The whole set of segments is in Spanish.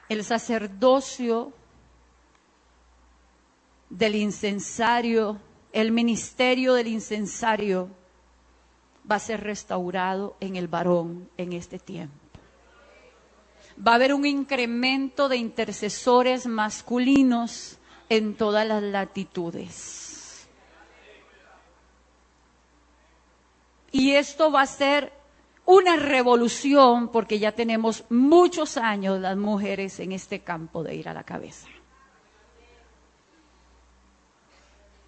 el sacerdocio del incensario, el ministerio del incensario va a ser restaurado en el varón en este tiempo. Va a haber un incremento de intercesores masculinos en todas las latitudes. Y esto va a ser una revolución porque ya tenemos muchos años las mujeres en este campo de ir a la cabeza.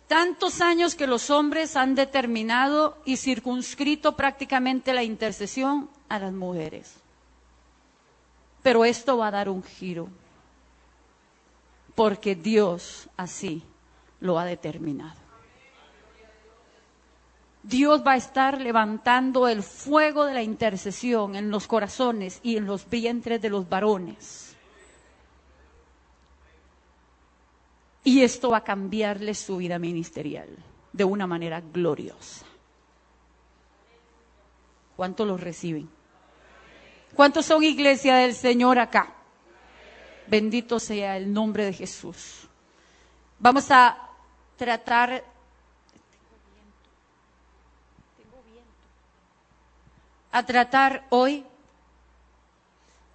Tantos años que los hombres han determinado y circunscrito prácticamente la intercesión a las mujeres. Pero esto va a dar un giro, porque Dios así lo ha determinado. Dios va a estar levantando el fuego de la intercesión en los corazones y en los vientres de los varones. Y esto va a cambiarle su vida ministerial de una manera gloriosa. ¿Cuántos lo reciben? ¿Cuántos son iglesia del Señor acá? Bendito sea el nombre de Jesús. Vamos a tratar hoy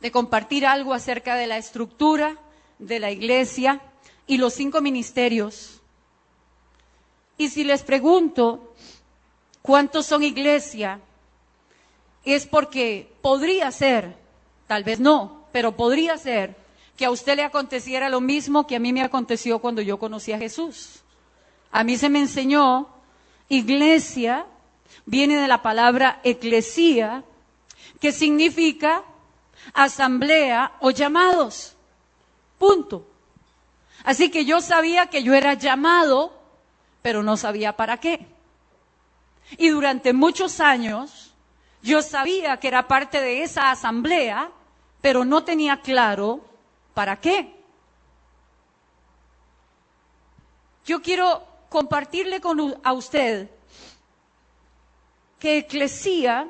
de compartir algo acerca de la estructura de la iglesia y los 5 ministerios. Y si les pregunto cuántos son iglesia, es porque podría ser, tal vez no, pero podría ser que a usted le aconteciera lo mismo que a mí me aconteció cuando yo conocí a Jesús. A mí se me enseñó, iglesia viene de la palabra eclesía, que significa asamblea o llamados. Punto. Así que yo sabía que yo era llamado, pero no sabía para qué. Y durante muchos años yo sabía que era parte de esa asamblea, pero no tenía claro para qué. Yo quiero compartirle a usted que eclesía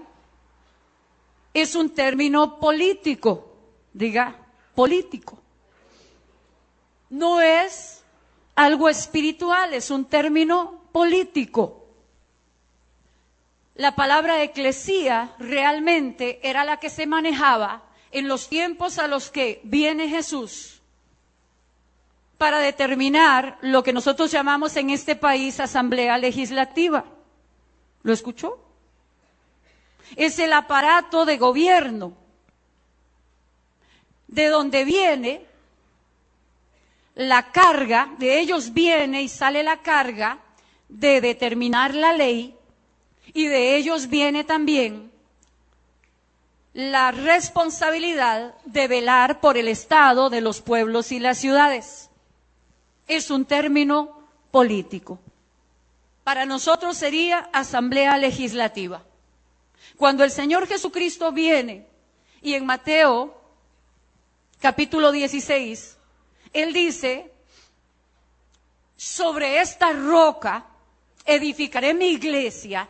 es un término político, diga, político. No es algo espiritual, es un término político. La palabra eclesía realmente era la que se manejaba en los tiempos a los que viene Jesús para determinar lo que nosotros llamamos en este país asamblea legislativa. ¿Lo escuchó? Es el aparato de gobierno de donde viene la carga, de ellos viene y sale la carga de determinar la ley, y de ellos viene también la responsabilidad de velar por el estado de los pueblos y las ciudades. Es un término político. Para nosotros sería asamblea legislativa. Cuando el Señor Jesucristo viene, y en Mateo capítulo 16, Él dice, sobre esta roca edificaré mi iglesia.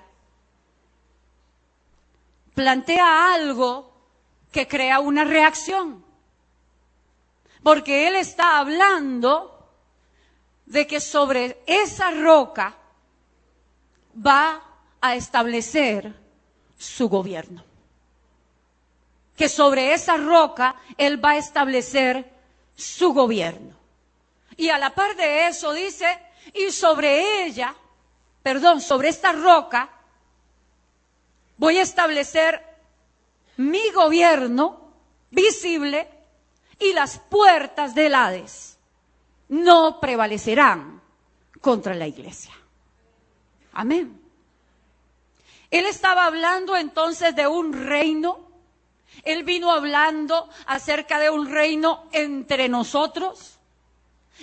Plantea algo que crea una reacción. Porque Él está hablando de que sobre esa roca va a establecer su gobierno. Que sobre esa roca Él va a establecer su gobierno. Y a la par de eso dice, y sobre esta roca, voy a establecer mi gobierno visible, y las puertas del Hades no prevalecerán contra la iglesia. Amén. Él estaba hablando entonces de un reino. Él vino hablando acerca de un reino entre nosotros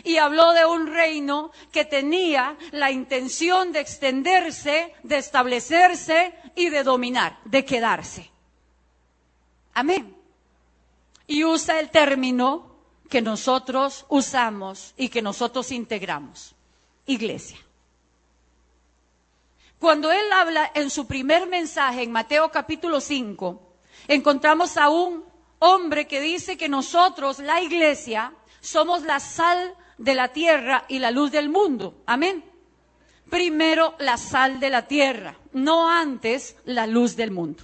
y habló de un reino que tenía la intención de extenderse, de establecerse y de dominar, de quedarse. Amén. Y usa el término que nosotros usamos y que nosotros integramos, iglesia. Cuando él habla en su primer mensaje en Mateo capítulo 5, encontramos a un hombre que dice que nosotros, la iglesia, somos la sal de la tierra y la luz del mundo. Amén. Primero la sal de la tierra, no antes la luz del mundo.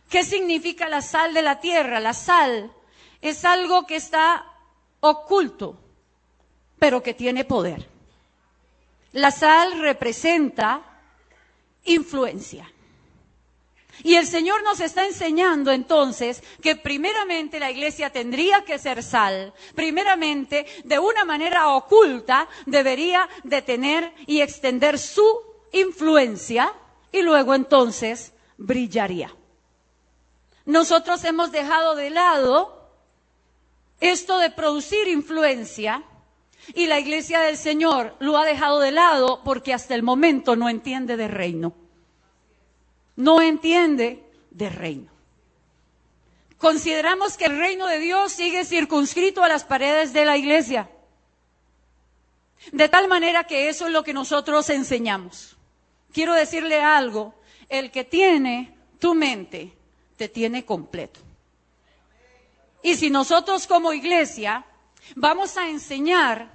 ¿Qué significa la sal de la tierra? La sal es algo que está oculto, pero que tiene poder. La sal representa influencia. Y el Señor nos está enseñando entonces que primeramente la iglesia tendría que ser sal, primeramente de una manera oculta debería de tener y extender su influencia y luego entonces brillaría. Nosotros hemos dejado de lado esto de producir influencia y la iglesia del Señor lo ha dejado de lado porque hasta el momento no entiende de reino. No entiende de reino. Consideramos que el reino de Dios sigue circunscrito a las paredes de la iglesia. De tal manera que eso es lo que nosotros enseñamos. Quiero decirle algo, el que tiene tu mente, te tiene completo. Y si nosotros como iglesia vamos a enseñar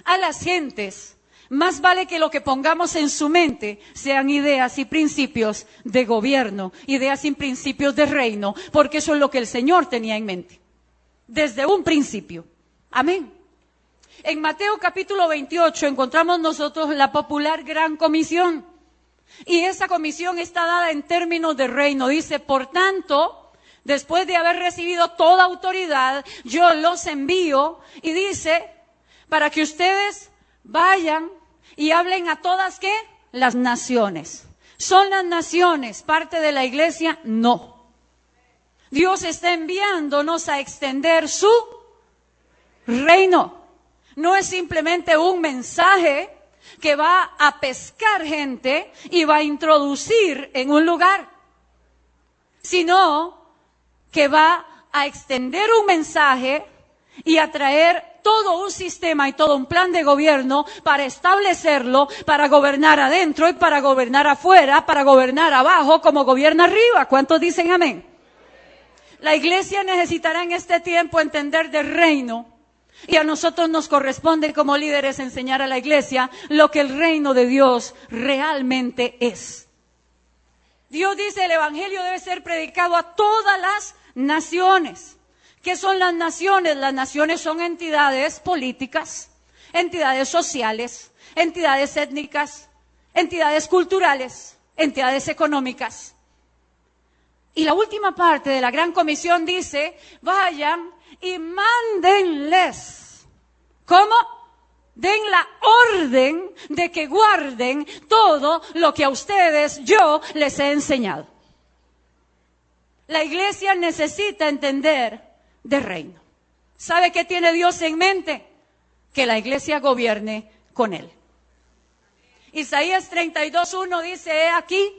a las gentes, más vale que lo que pongamos en su mente sean ideas y principios de gobierno, ideas y principios de reino, porque eso es lo que el Señor tenía en mente, desde un principio. Amén. En Mateo capítulo 28 encontramos nosotros la popular Gran Comisión, y esa comisión está dada en términos de reino. Dice, por tanto, después de haber recibido toda autoridad, yo los envío, y dice, para que ustedes vayan y hablen a todas, ¿qué? Las naciones. ¿Son las naciones parte de la iglesia? No. Dios está enviándonos a extender su reino. No es simplemente un mensaje que va a pescar gente y va a introducir en un lugar, sino que va a extender un mensaje y a traer todo un sistema y todo un plan de gobierno para establecerlo, para gobernar adentro y para gobernar afuera, para gobernar abajo como gobierna arriba. ¿Cuántos dicen amén? La iglesia necesitará en este tiempo entender del reino y a nosotros nos corresponde como líderes enseñar a la iglesia lo que el reino de Dios realmente es. Dios dice el evangelio debe ser predicado a todas las naciones. ¿Qué son las naciones? Las naciones son entidades políticas, entidades sociales, entidades étnicas, entidades culturales, entidades económicas. Y la última parte de la Gran Comisión dice, vayan y mándenles. ¿Cómo? Den la orden de que guarden todo lo que a ustedes yo les he enseñado. La iglesia necesita entender de reino. ¿Sabe qué tiene Dios en mente? Que la iglesia gobierne con él. Isaías 32:1 dice, he aquí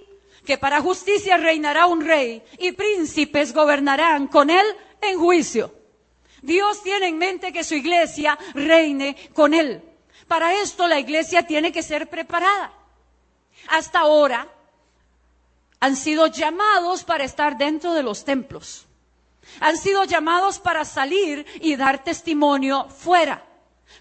que para justicia reinará un rey y príncipes gobernarán con él en juicio. Dios tiene en mente que su iglesia reine con él. Para esto la iglesia tiene que ser preparada. Hasta ahora han sido llamados para estar dentro de los templos. Han sido llamados para salir y dar testimonio fuera,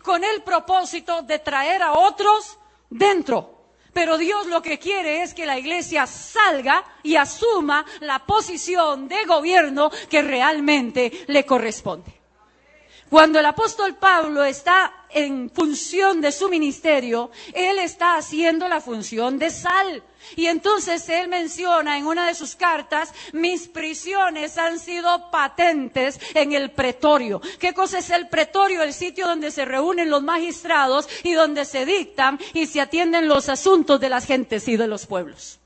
con el propósito de traer a otros dentro. Pero Dios lo que quiere es que la iglesia salga y asuma la posición de gobierno que realmente le corresponde. Cuando el apóstol Pablo está en función de su ministerio, él está haciendo la función de sal. Y entonces él menciona en una de sus cartas, mis prisiones han sido patentes en el pretorio. ¿Qué cosa es el pretorio? El sitio donde se reúnen los magistrados y donde se dictan y se atienden los asuntos de las gentes y de los pueblos.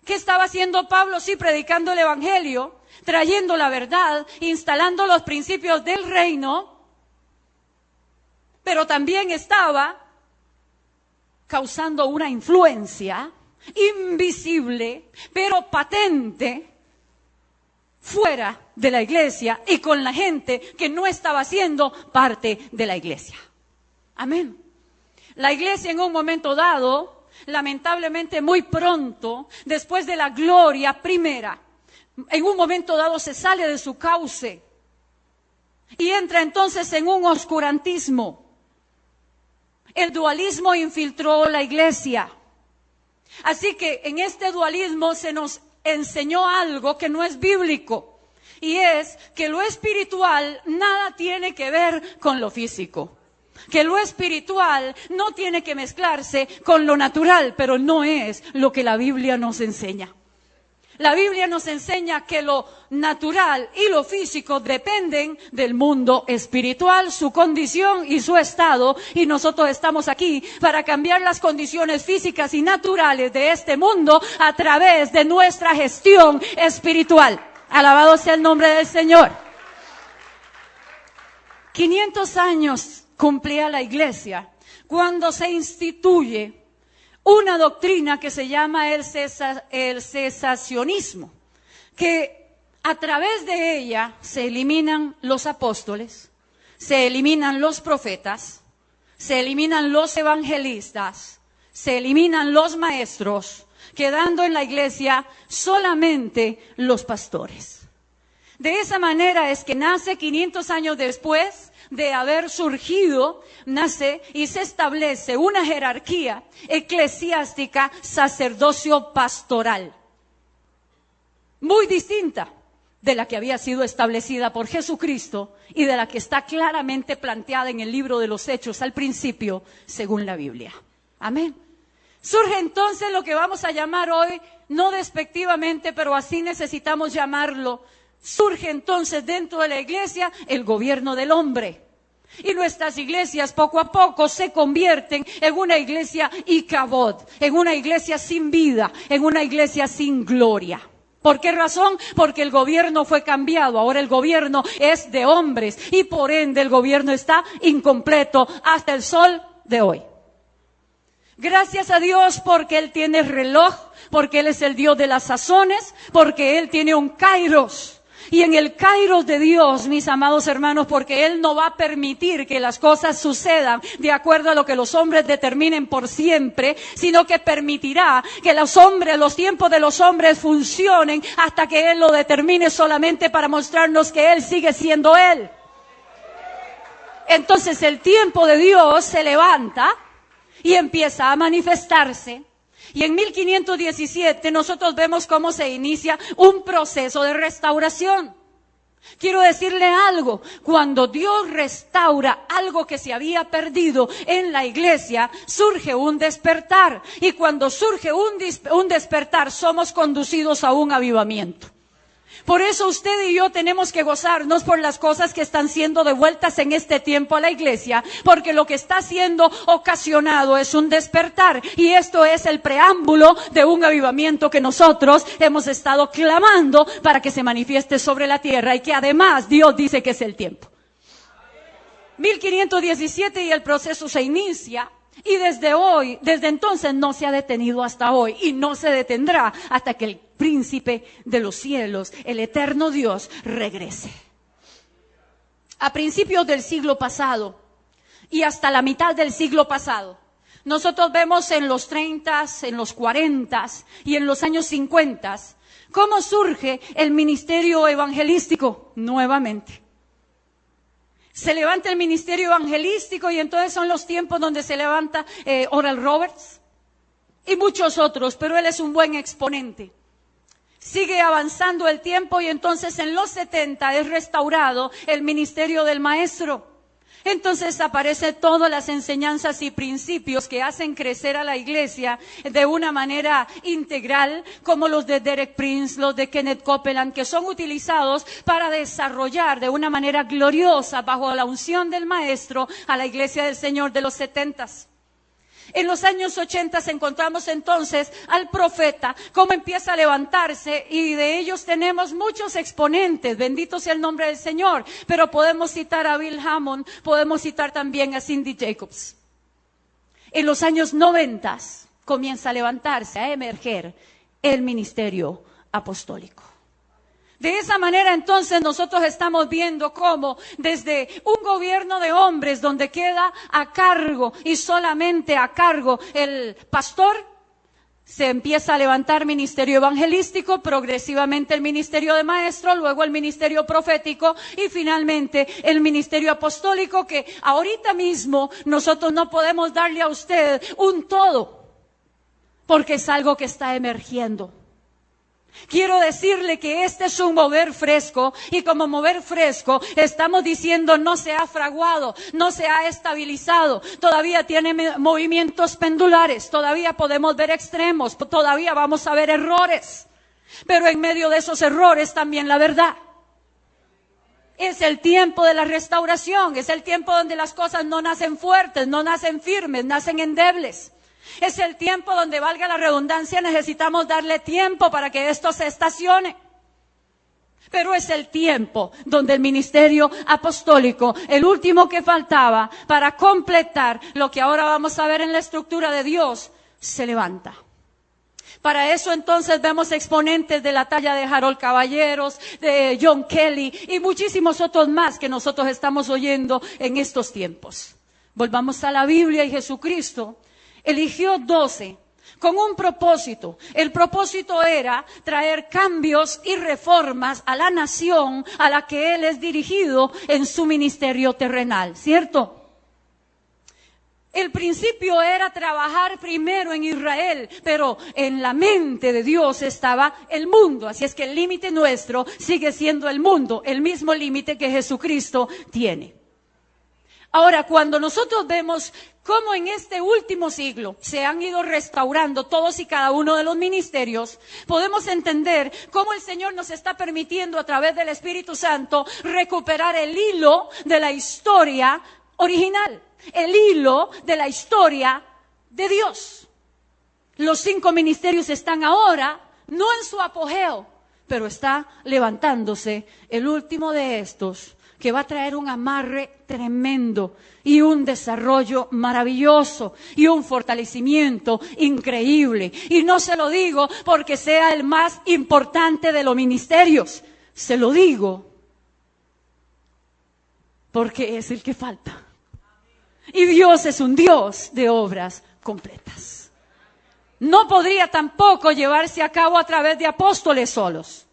¿Qué estaba haciendo Pablo? Sí, predicando el evangelio, trayendo la verdad, instalando los principios del reino, pero también estaba causando una influencia invisible, pero patente, fuera de la iglesia y con la gente que no estaba siendo parte de la iglesia. Amén. La iglesia en un momento dado, lamentablemente muy pronto, después de la gloria primera, en un momento dado se sale de su cauce y entra entonces en un oscurantismo. El dualismo infiltró la iglesia. Así que en este dualismo se nos enseñó algo que no es bíblico, y es que lo espiritual nada tiene que ver con lo físico. Que lo espiritual no tiene que mezclarse con lo natural, pero no es lo que la Biblia nos enseña. La Biblia nos enseña que lo natural y lo físico dependen del mundo espiritual, su condición y su estado, y nosotros estamos aquí para cambiar las condiciones físicas y naturales de este mundo a través de nuestra gestión espiritual. Alabado sea el nombre del Señor. 500 años cumplía la iglesia cuando se instituye una doctrina que se llama el cesacionismo, que a través de ella se eliminan los apóstoles, se eliminan los profetas, se eliminan los evangelistas, se eliminan los maestros, quedando en la iglesia solamente los pastores. De esa manera es que nace 500 años después de haber surgido, nace y se establece una jerarquía eclesiástica, sacerdocio pastoral, muy distinta de la que había sido establecida por Jesucristo y de la que está claramente planteada en el libro de los Hechos al principio, según la Biblia. Amén. Surge entonces lo que vamos a llamar hoy, no despectivamente, pero así necesitamos llamarlo. Surge entonces dentro de la iglesia el gobierno del hombre. Y nuestras iglesias poco a poco se convierten en una iglesia icabod, en una iglesia sin vida, en una iglesia sin gloria. ¿Por qué razón? Porque el gobierno fue cambiado. Ahora el gobierno es de hombres y por ende el gobierno está incompleto hasta el sol de hoy. Gracias a Dios porque Él tiene reloj, porque Él es el Dios de las sazones, porque Él tiene un kairos. Y en el kairos de Dios, mis amados hermanos, porque Él no va a permitir que las cosas sucedan de acuerdo a lo que los hombres determinen por siempre, sino que permitirá que los tiempos de los hombres funcionen hasta que Él lo determine solamente para mostrarnos que Él sigue siendo Él. Entonces el tiempo de Dios se levanta y empieza a manifestarse. Y en 1517 nosotros vemos cómo se inicia un proceso de restauración. Quiero decirle algo, cuando Dios restaura algo que se había perdido en la iglesia, surge un despertar. Y cuando surge un despertar, somos conducidos a un avivamiento. Por eso usted y yo tenemos que gozarnos por las cosas que están siendo devueltas en este tiempo a la iglesia, porque lo que está siendo ocasionado es un despertar, y esto es el preámbulo de un avivamiento que nosotros hemos estado clamando para que se manifieste sobre la tierra, y que además Dios dice que es el tiempo. 1517 y el proceso se inicia. Y desde entonces no se ha detenido hasta hoy y no se detendrá hasta que el príncipe de los cielos, el eterno Dios, regrese. A principios del siglo pasado y hasta la mitad del siglo pasado, nosotros vemos en los 30, en los 40 y en los años 50 cómo surge el ministerio evangelístico nuevamente. Se levanta el ministerio evangelístico y entonces son los tiempos donde se levanta Oral Roberts y muchos otros, pero él es un buen exponente. Sigue avanzando el tiempo y entonces en los 70 es restaurado el ministerio del maestro. Entonces aparecen todas las enseñanzas y principios que hacen crecer a la iglesia de una manera integral, como los de Derek Prince, los de Kenneth Copeland, que son utilizados para desarrollar de una manera gloriosa, bajo la unción del maestro, a la iglesia del Señor de los 70s. En los años 80 encontramos entonces al profeta, cómo empieza a levantarse, y de ellos tenemos muchos exponentes, bendito sea el nombre del Señor, pero podemos citar a Bill Hammond, podemos citar también a Cindy Jacobs. En los años 90 comienza a levantarse, a emerger el ministerio apostólico. De esa manera entonces nosotros estamos viendo cómo desde un gobierno de hombres donde queda a cargo y solamente a cargo el pastor, Se empieza a levantar ministerio evangelístico, progresivamente el ministerio de maestro, luego el ministerio profético y finalmente el ministerio apostólico, que ahorita mismo nosotros no podemos darle a usted un todo, porque es algo que está emergiendo. Quiero decirle que este es un mover fresco, y como mover fresco estamos diciendo no se ha fraguado, no se ha estabilizado, todavía tiene movimientos pendulares, todavía podemos ver extremos, todavía vamos a ver errores, pero en medio de esos errores también la verdad. Es el tiempo de la restauración, es el tiempo donde las cosas no nacen fuertes, no nacen firmes, nacen endebles. Es el tiempo donde, valga la redundancia, necesitamos darle tiempo para que esto se estacione. Pero es el tiempo donde el ministerio apostólico, el último que faltaba para completar lo que ahora vamos a ver en la estructura de Dios, se levanta. Para eso entonces vemos exponentes de la talla de Harold Caballeros, de John Kelly y muchísimos otros más que nosotros estamos oyendo en estos tiempos. Volvamos a la Biblia y Jesucristo eligió 12 con un propósito. El propósito era traer cambios y reformas a la nación a la que Él es dirigido en su ministerio terrenal, ¿cierto? El principio era trabajar primero en Israel, pero en la mente de Dios estaba el mundo. Así es que el límite nuestro sigue siendo el mundo, el mismo límite que Jesucristo tiene. Ahora, cuando nosotros vemos cómo en este último siglo se han ido restaurando todos y cada uno de los ministerios, podemos entender cómo el Señor nos está permitiendo a través del Espíritu Santo recuperar el hilo de la historia original, el hilo de la historia de Dios. Los 5 ministerios están ahora, no en su apogeo, pero está levantándose el último de estos, que va a traer un amarre tremendo y un desarrollo maravilloso y un fortalecimiento increíble. Y no se lo digo porque sea el más importante de los ministerios, se lo digo porque es el que falta. Y Dios es un Dios de obras completas. No podría tampoco llevarse a cabo a través de apóstoles solos.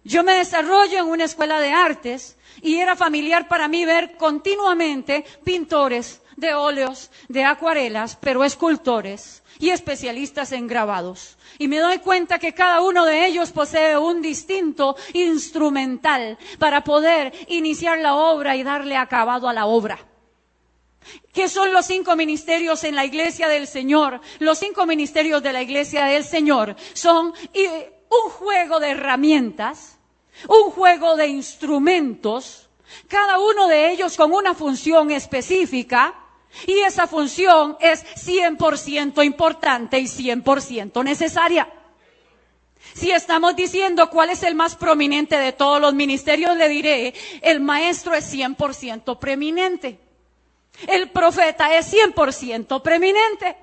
Yo me desarrollo en una escuela de artes y era familiar para mí ver continuamente pintores de óleos, de acuarelas, pero escultores y especialistas en grabados. Y me doy cuenta que cada uno de ellos posee un distinto instrumental para poder iniciar la obra y darle acabado a la obra. ¿Qué son los 5 ministerios en la iglesia del Señor? Los 5 ministerios de la iglesia del Señor son un juego de herramientas, un juego de instrumentos, cada uno de ellos con una función específica, y esa función es 100% importante y 100% necesaria. Si estamos diciendo cuál es el más prominente de todos los ministerios, le diré, el maestro es 100% preeminente, el profeta es 100% preeminente,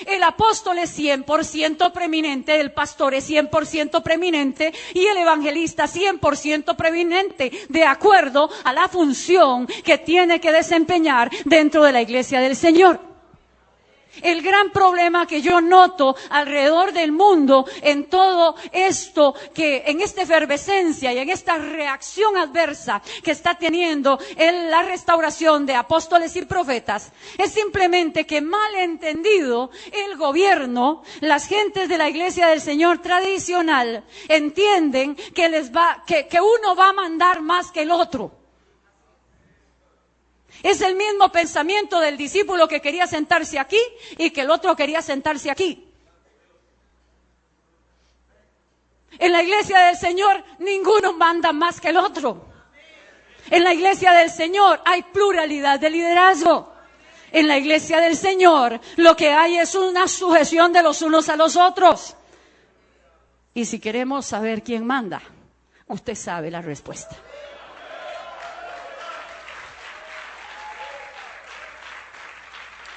el apóstol es 100% preeminente, el pastor es 100% preeminente y el evangelista 100% preeminente, de acuerdo a la función que tiene que desempeñar dentro de la iglesia del Señor. El gran problema que yo noto alrededor del mundo en todo esto, que en esta efervescencia y en esta reacción adversa que está teniendo en la restauración de apóstoles y profetas, es simplemente que, mal entendido, el gobierno, las gentes de la iglesia del Señor tradicional entienden que que uno va a mandar más que el otro. Es el mismo pensamiento del discípulo que quería sentarse aquí y que el otro quería sentarse aquí. En la iglesia del Señor ninguno manda más que el otro. En la iglesia del Señor hay pluralidad de liderazgo. En la iglesia del Señor lo que hay es una sujeción de los unos a los otros. Y si queremos saber quién manda, usted sabe la respuesta.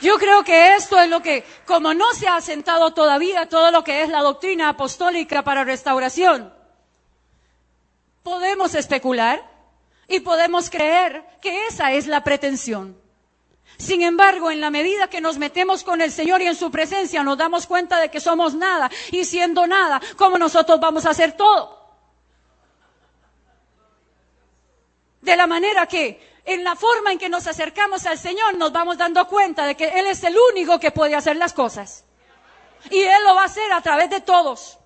Yo creo que esto es lo que, como no se ha asentado todavía todo lo que es la doctrina apostólica para restauración, podemos especular y podemos creer que esa es la pretensión. Sin embargo, en la medida que nos metemos con el Señor y en su presencia, nos damos cuenta de que somos nada. Y siendo nada, ¿cómo nosotros vamos a hacer todo? De la manera que, en la forma en que nos acercamos al Señor, nos vamos dando cuenta de que Él es el único que puede hacer las cosas. Y Él lo va a hacer a través de todos,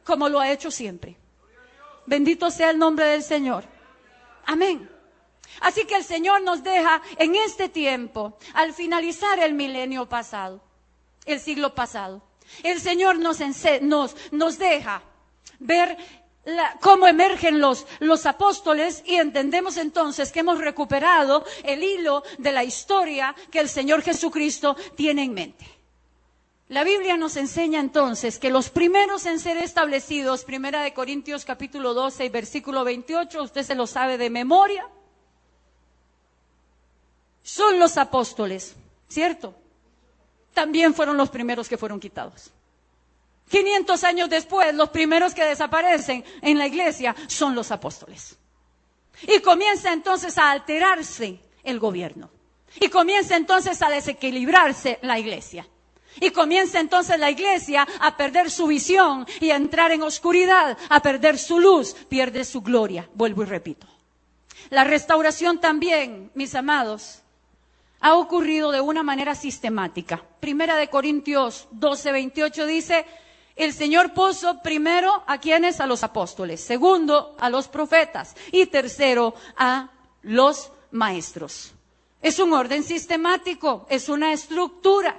como lo ha hecho siempre. Bendito sea el nombre del Señor. Amén. Así que el Señor nos deja en este tiempo, al finalizar el milenio pasado, el siglo pasado, el Señor nos deja ver cómo emergen los apóstoles, y entendemos entonces que hemos recuperado el hilo de la historia que el Señor Jesucristo tiene en mente. La Biblia nos enseña entonces que los primeros en ser establecidos, 1 Corintios capítulo 12 y versículo 28, usted se lo sabe de memoria, son los apóstoles, ¿cierto? También fueron los primeros que fueron quitados. 500 años después, los primeros que desaparecen en la iglesia son los apóstoles. Y comienza entonces a alterarse el gobierno. Y comienza entonces a desequilibrarse la iglesia. Y comienza entonces la iglesia a perder su visión y a entrar en oscuridad, a perder su luz, pierde su gloria. Vuelvo y repito. La restauración también, mis amados, ha ocurrido de una manera sistemática. 1 Corintios 12, 28 dice: el Señor puso primero ¿a quiénes? A los apóstoles, segundo a los profetas y tercero a los maestros. Es un orden sistemático, es una estructura,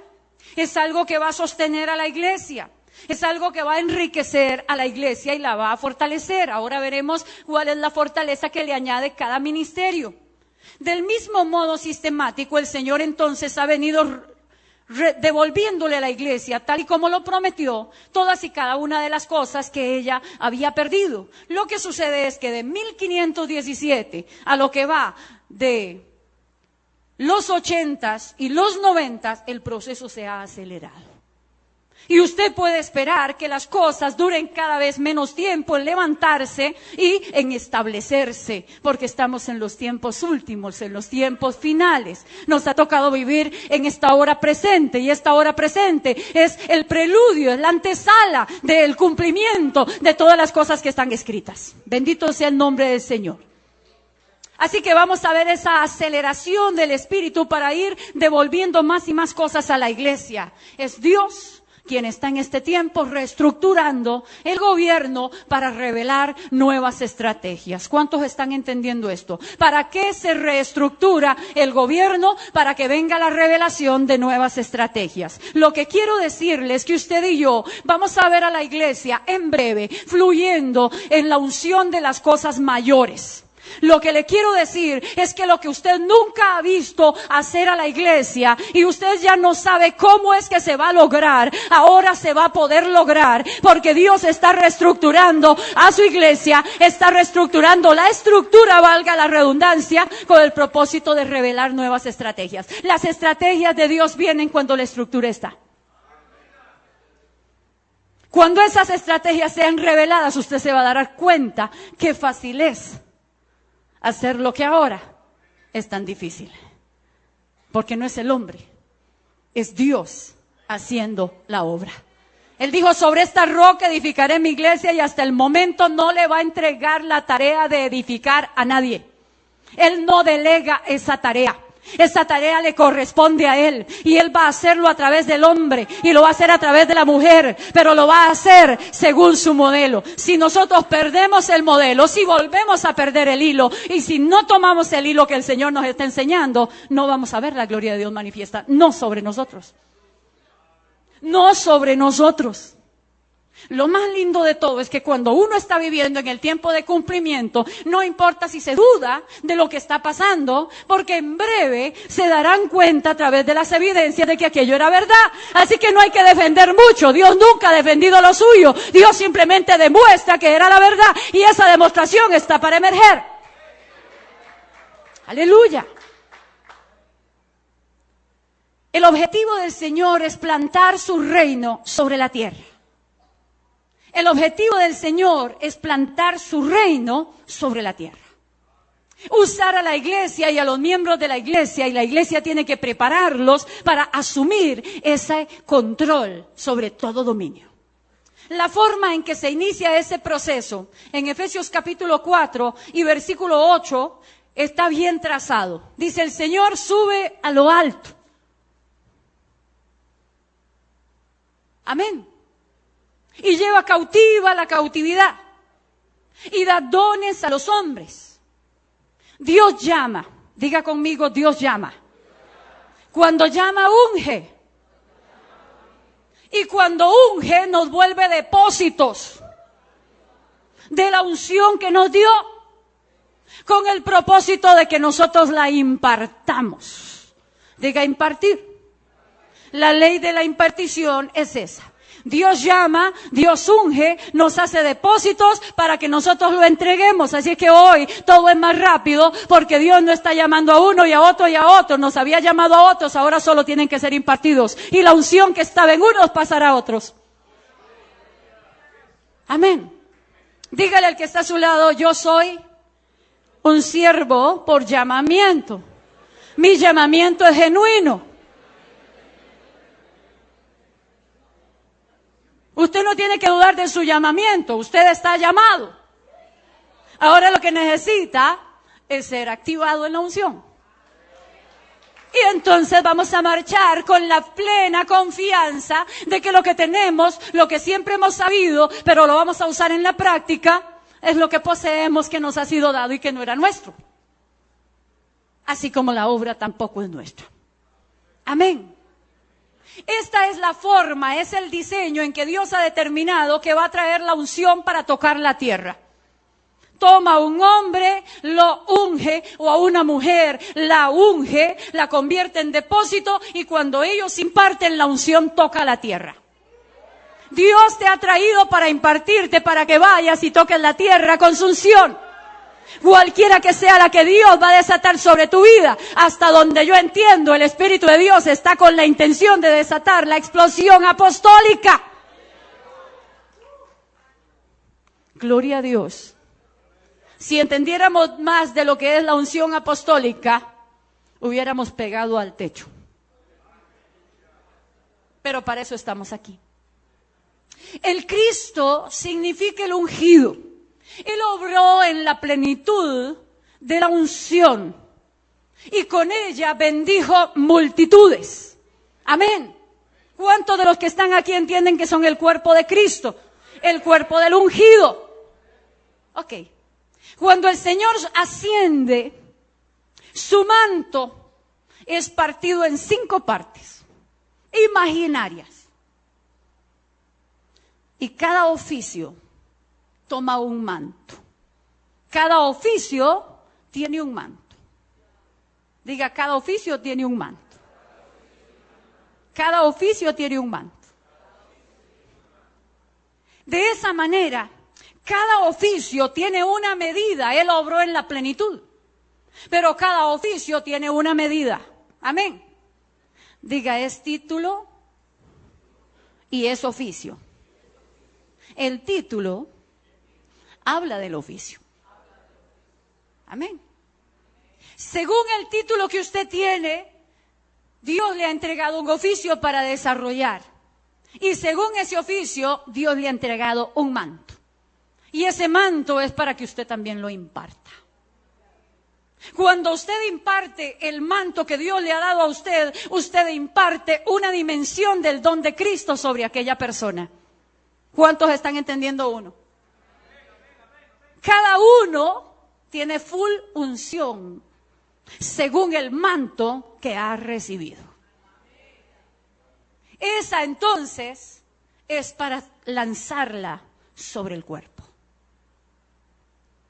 es algo que va a sostener a la iglesia, es algo que va a enriquecer a la iglesia y la va a fortalecer. Ahora veremos cuál es la fortaleza que le añade cada ministerio. Del mismo modo sistemático, el Señor entonces ha venido devolviéndole a la iglesia, tal y como lo prometió, todas y cada una de las cosas que ella había perdido. Lo que sucede es que de 1517 a lo que va de los 80s y los 90s, el proceso se ha acelerado. Y usted puede esperar que las cosas duren cada vez menos tiempo en levantarse y en establecerse, porque estamos en los tiempos últimos, en los tiempos finales. Nos ha tocado vivir en esta hora presente, y esta hora presente es el preludio, es la antesala del cumplimiento de todas las cosas que están escritas. Bendito sea el nombre del Señor. Así que vamos a ver esa aceleración del Espíritu para ir devolviendo más y más cosas a la iglesia. Es Dios quien está en este tiempo reestructurando el gobierno para revelar nuevas estrategias. ¿Cuántos están entendiendo esto? ¿Para qué se reestructura el gobierno? Para que venga la revelación de nuevas estrategias. Lo que quiero decirles es que usted y yo vamos a ver a la iglesia en breve fluyendo en la unción de las cosas mayores. Lo que le quiero decir es que lo que usted nunca ha visto hacer a la iglesia y usted ya no sabe cómo es que se va a lograr, ahora se va a poder lograr, porque Dios está reestructurando a su iglesia, está reestructurando la estructura, valga la redundancia, con el propósito de revelar nuevas estrategias. Las estrategias de Dios vienen cuando la estructura está. Cuando esas estrategias sean reveladas, usted se va a dar cuenta qué fácil es hacer lo que ahora es tan difícil. Porque no es el hombre, es Dios haciendo la obra. Él dijo: sobre esta roca edificaré mi iglesia, y hasta el momento no le va a entregar la tarea de edificar a nadie. Él no delega esa tarea. Esa tarea le corresponde a Él, y Él va a hacerlo a través del hombre, y lo va a hacer a través de la mujer, pero lo va a hacer según su modelo. Si nosotros perdemos el modelo, si volvemos a perder el hilo, y si no tomamos el hilo que el Señor nos está enseñando, no vamos a ver la gloria de Dios manifiesta, no sobre nosotros. No sobre nosotros. Lo más lindo de todo es que cuando uno está viviendo en el tiempo de cumplimiento, no importa si se duda de lo que está pasando, porque en breve se darán cuenta a través de las evidencias de que aquello era verdad. Así que no hay que defender mucho. Dios nunca ha defendido lo suyo. Dios simplemente demuestra que era la verdad, y esa demostración está para emerger. Aleluya. El objetivo del Señor es plantar su reino sobre la tierra. El objetivo del Señor es plantar su reino sobre la tierra. usar a la iglesia y a los miembros de la iglesia, y la iglesia tiene que prepararlos para asumir ese control sobre todo dominio. La forma en que se inicia ese proceso en Efesios capítulo 4 y versículo 8 está bien trazado. Dice: el Señor sube a lo alto. Amén. Y lleva cautiva la cautividad y da dones a los hombres. Dios llama. Diga conmigo: Dios llama. Cuando llama, unge. Y cuando unge, nos vuelve depósitos de la unción que nos dio, con el propósito de que nosotros la impartamos. Diga: impartir. La ley de la impartición es esa. Dios llama, Dios unge, nos hace depósitos para que nosotros lo entreguemos. Así es que hoy todo es más rápido, porque Dios no está llamando a uno y a otro y a otro. Nos había llamado a otros, ahora solo tienen que ser impartidos. Y la unción que estaba en unos pasará a otros. Amén. Dígale al que está a su lado: yo soy un siervo por llamamiento. Mi llamamiento es genuino. Usted no tiene que dudar de su llamamiento, usted está llamado. Ahora lo que necesita es ser activado en la unción. Y entonces vamos a marchar con la plena confianza de que lo que tenemos, lo que siempre hemos sabido, pero lo vamos a usar en la práctica, es lo que poseemos, que nos ha sido dado y que no era nuestro. Así como la obra tampoco es nuestra. Amén. Esta es la forma, es el diseño en que Dios ha determinado que va a traer la unción para tocar la tierra. Toma a un hombre, lo unge, o a una mujer, la unge, la convierte en depósito, y cuando ellos imparten la unción, toca la tierra. Dios te ha traído para impartirte, para que vayas y toques la tierra con su unción. Cualquiera que sea la que Dios va a desatar sobre tu vida, hasta donde yo entiendo, el Espíritu de Dios está con la intención de desatar la explosión apostólica. Gloria a Dios. Si entendiéramos más de lo que es la unción apostólica, hubiéramos pegado al techo. Pero para eso estamos aquí. El Cristo significa el ungido. Él obró en la plenitud de la unción y con ella bendijo multitudes. Amén. ¿Cuántos de los que están aquí entienden que son el cuerpo de Cristo? El cuerpo del ungido. Ok. Cuando el Señor asciende, su manto es partido en 5 partes imaginarias. Y cada oficio toma un manto. Cada oficio tiene un manto. Diga: cada oficio tiene un manto. Cada oficio tiene un manto. De esa manera, cada oficio tiene una medida. Él obró en la plenitud. Pero cada oficio tiene una medida. Amén. Diga: es título y es oficio. El título habla del oficio. Amén. Según el título que usted tiene, Dios le ha entregado un oficio para desarrollar. Y según ese oficio, Dios le ha entregado un manto. Y ese manto es para que usted también lo imparta. Cuando usted imparte el manto que Dios le ha dado a usted, usted imparte una dimensión del don de Cristo sobre aquella persona. ¿Cuántos están entendiendo uno? Cada uno tiene full unción según el manto que ha recibido. Esa entonces es para lanzarla sobre el cuerpo.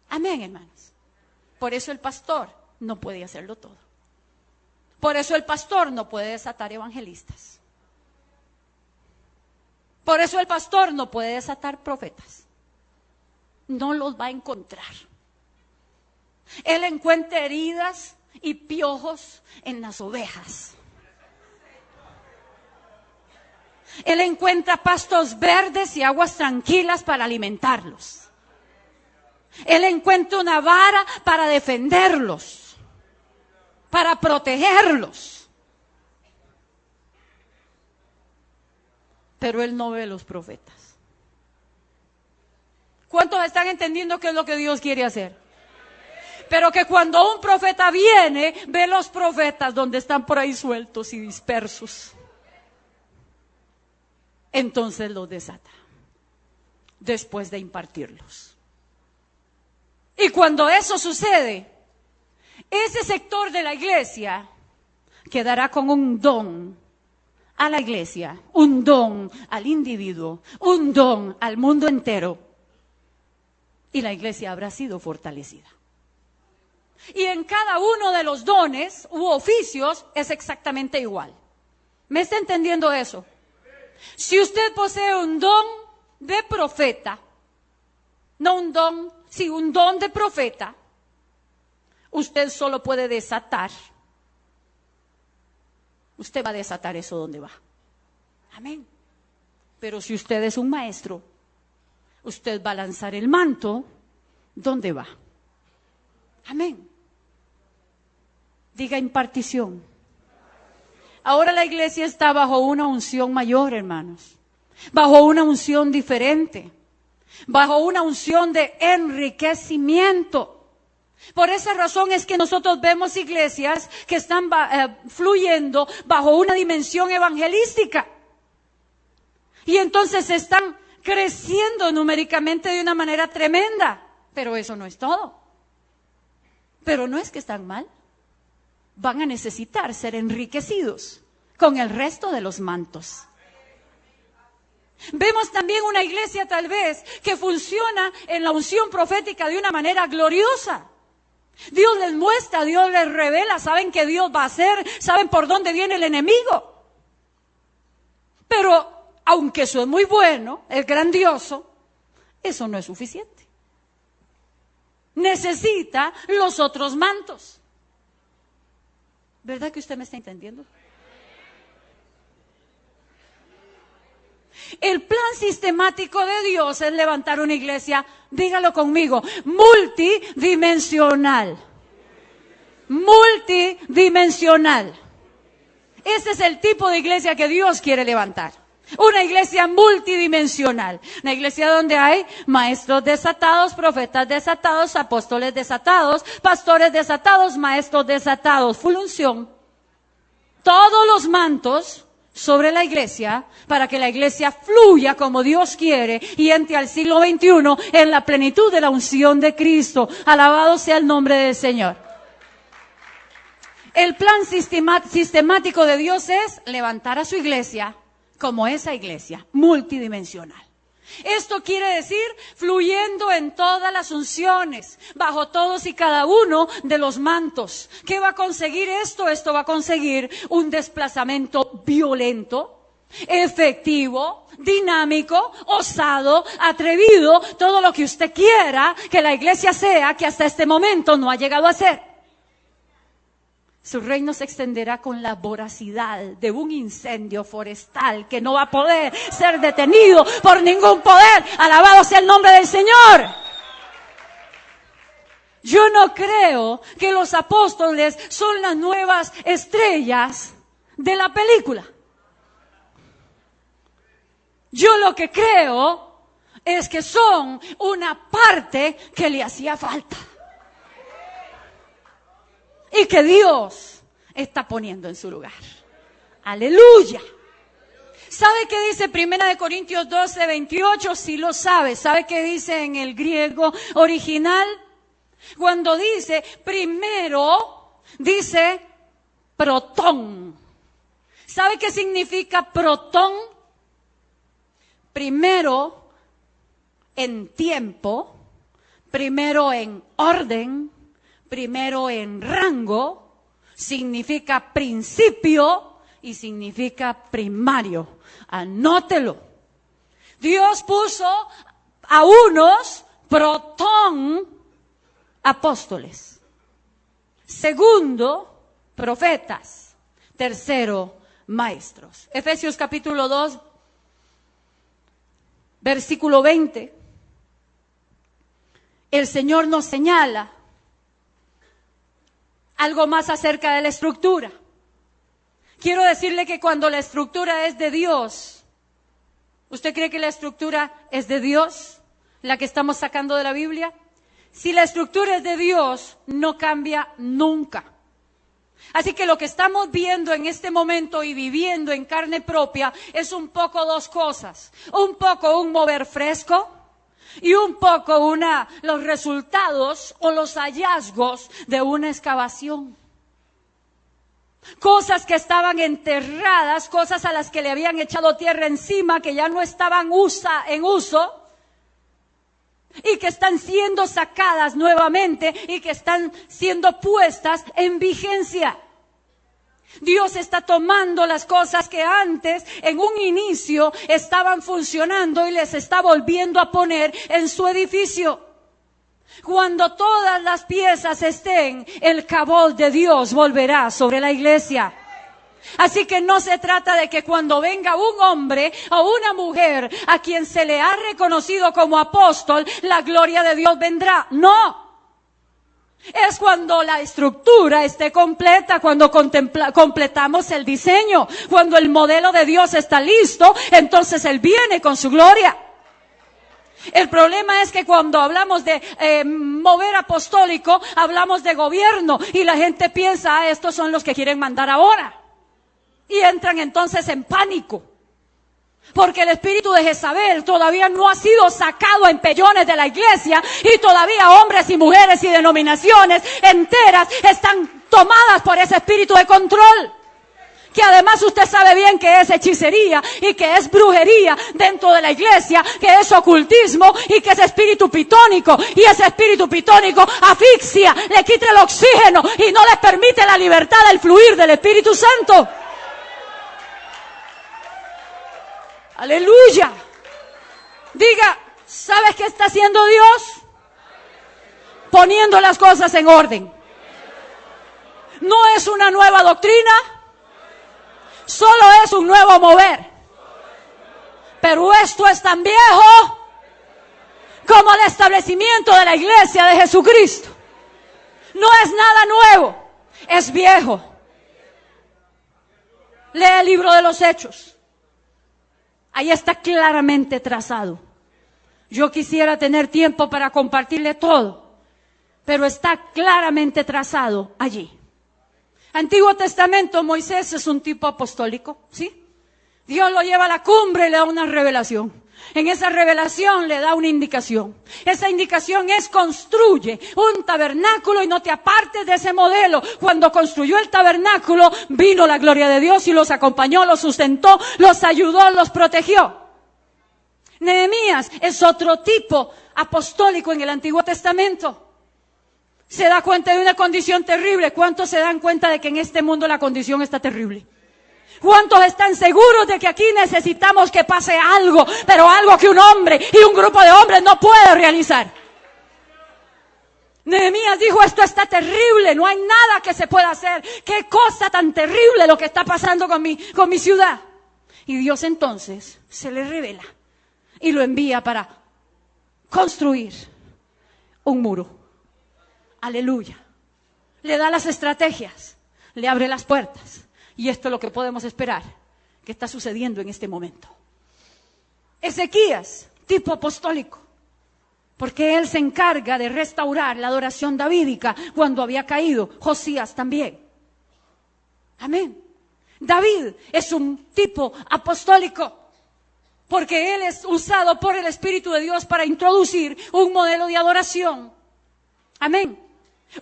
Amén, hermanos. Por eso el pastor no puede hacerlo todo. Por eso el pastor no puede desatar evangelistas. Por eso el pastor no puede desatar profetas. No los va a encontrar. Él encuentra heridas y piojos en las ovejas. Él encuentra pastos verdes y aguas tranquilas para alimentarlos. Él encuentra una vara para defenderlos, para protegerlos. Pero Él no ve los profetas. ¿Cuántos están entendiendo qué es lo que Dios quiere hacer? Pero que cuando un profeta viene, ve los profetas donde están por ahí sueltos y dispersos. Entonces los desata, después de impartirlos. Y cuando eso sucede, ese sector de la iglesia quedará con un don a la iglesia, un don al individuo, un don al mundo entero. Y la iglesia habrá sido fortalecida. Y en cada uno de los dones u oficios es exactamente igual. ¿Me está entendiendo eso? Si usted posee un don de profeta, no un don, sí, un don de profeta, usted solo puede desatar. Usted va a desatar eso donde va. Amén. Pero si usted es un maestro, usted va a lanzar el manto donde va. Amén. Diga impartición. Ahora la iglesia está bajo una unción mayor, hermanos. Bajo una unción diferente. Bajo una unción de enriquecimiento. Por esa razón es que nosotros vemos iglesias que están fluyendo bajo una dimensión evangelística. Y entonces están creciendo numéricamente de una manera tremenda. Pero eso no es todo. Pero no es que están mal. Van a necesitar ser enriquecidos con el resto de los mantos. Vemos también una iglesia tal vez que funciona en la unción profética de una manera gloriosa. Dios les muestra, Dios les revela, saben que Dios va a hacer, saben por dónde viene el enemigo. Pero aunque eso es muy bueno, es grandioso, eso no es suficiente. Necesita los otros mantos. ¿Verdad que usted me está entendiendo? El plan sistemático de Dios es levantar una iglesia, dígalo conmigo, multidimensional. Multidimensional. Ese es el tipo de iglesia que Dios quiere levantar. Una iglesia multidimensional. Una iglesia donde hay maestros desatados, profetas desatados, apóstoles desatados, pastores desatados, maestros desatados. Full unción. Todos los mantos sobre la iglesia para que la iglesia fluya como Dios quiere y entre al siglo XXI en la plenitud de la unción de Cristo. Alabado sea el nombre del Señor. El plan sistemático de Dios es levantar a su iglesia como esa iglesia, multidimensional. Esto quiere decir fluyendo en todas las unciones, bajo todos y cada uno de los mantos. ¿Qué va a conseguir esto? Esto va a conseguir un desplazamiento violento, efectivo, dinámico, osado, atrevido, todo lo que usted quiera que la iglesia sea, que hasta este momento no ha llegado a ser. Su reino se extenderá con la voracidad de un incendio forestal que no va a poder ser detenido por ningún poder. Alabado sea el nombre del Señor. Yo no creo que los apóstoles son las nuevas estrellas de la película. Yo lo que creo es que son una parte que le hacía falta. Y que Dios está poniendo en su lugar. Aleluya. ¿Sabe qué dice 1 Corintios 12:28? Si lo sabe. ¿Sabe qué dice en el griego original? Cuando dice primero, dice protón. ¿Sabe qué significa protón? Primero en tiempo, primero en orden, primero en rango, significa principio y significa primario. Anótelo. Dios puso a unos protón apóstoles. Segundo, profetas. Tercero, maestros. Efesios capítulo 2, versículo 20. el Señor nos señala algo más acerca de la estructura. Quiero decirle que cuando la estructura es de Dios, ¿usted cree que la estructura es de Dios, la que estamos sacando de la Biblia? Si la estructura es de Dios, no cambia nunca. Así que lo que estamos viendo en este momento y viviendo en carne propia es un poco dos cosas. Un poco un mover fresco y un poco los resultados o los hallazgos de una excavación. Cosas que estaban enterradas, cosas a las que le habían echado tierra encima, que ya no estaban en uso, y que están siendo sacadas nuevamente y que están siendo puestas en vigencia. Dios está tomando las cosas que antes, en un inicio, estaban funcionando y les está volviendo a poner en su edificio. Cuando todas las piezas estén, el cabot de Dios volverá sobre la iglesia. Así que no se trata de que cuando venga un hombre o una mujer a quien se le ha reconocido como apóstol, la gloria de Dios vendrá. No. Es cuando la estructura esté completa, cuando completamos el diseño, cuando el modelo de Dios está listo, entonces Él viene con su gloria. El problema es que cuando hablamos de mover apostólico, hablamos de gobierno y la gente piensa, estos son los que quieren mandar ahora. Y entran entonces en pánico. Porque el espíritu de Jezabel todavía no ha sido sacado en pellones de la iglesia y todavía hombres y mujeres y denominaciones enteras están tomadas por ese espíritu de control. Que además usted sabe bien que es hechicería y que es brujería dentro de la iglesia, que es ocultismo y que es espíritu pitónico. Y ese espíritu pitónico asfixia, le quita el oxígeno y no les permite la libertad del fluir del Espíritu Santo. Aleluya. Diga, ¿sabes qué está haciendo Dios? Poniendo las cosas en orden. No es una nueva doctrina, solo es un nuevo mover. Pero esto es tan viejo como el establecimiento de la iglesia de Jesucristo. No es nada nuevo, es viejo. Lee el libro de los Hechos. Ahí está claramente trazado. Yo quisiera tener tiempo para compartirle todo, pero está claramente trazado allí. Antiguo Testamento, Moisés es un tipo apostólico, ¿sí? Dios lo lleva a la cumbre y le da una revelación. En esa revelación le da una indicación. Esa indicación es: construye un tabernáculo y no te apartes de ese modelo. Cuando construyó el tabernáculo, vino la gloria de Dios y los acompañó, los sustentó, los ayudó, los protegió. Nehemías es otro tipo apostólico en el Antiguo Testamento. Se da cuenta de una condición terrible. ¿Cuántos se dan cuenta de que en este mundo la condición está terrible? ¿Cuántos están seguros de que aquí necesitamos que pase algo, pero algo que un hombre y un grupo de hombres no puede realizar? Nehemías dijo: esto está terrible, no hay nada que se pueda hacer. Qué cosa tan terrible lo que está pasando con mi ciudad. Y Dios entonces se le revela y lo envía para construir un muro. Aleluya. Le da las estrategias, le abre las puertas. Y esto es lo que podemos esperar que está sucediendo en este momento. Ezequías, tipo apostólico, porque él se encarga de restaurar la adoración davídica cuando había caído. Josías también. Amén. David es un tipo apostólico, porque él es usado por el Espíritu de Dios para introducir un modelo de adoración. Amén.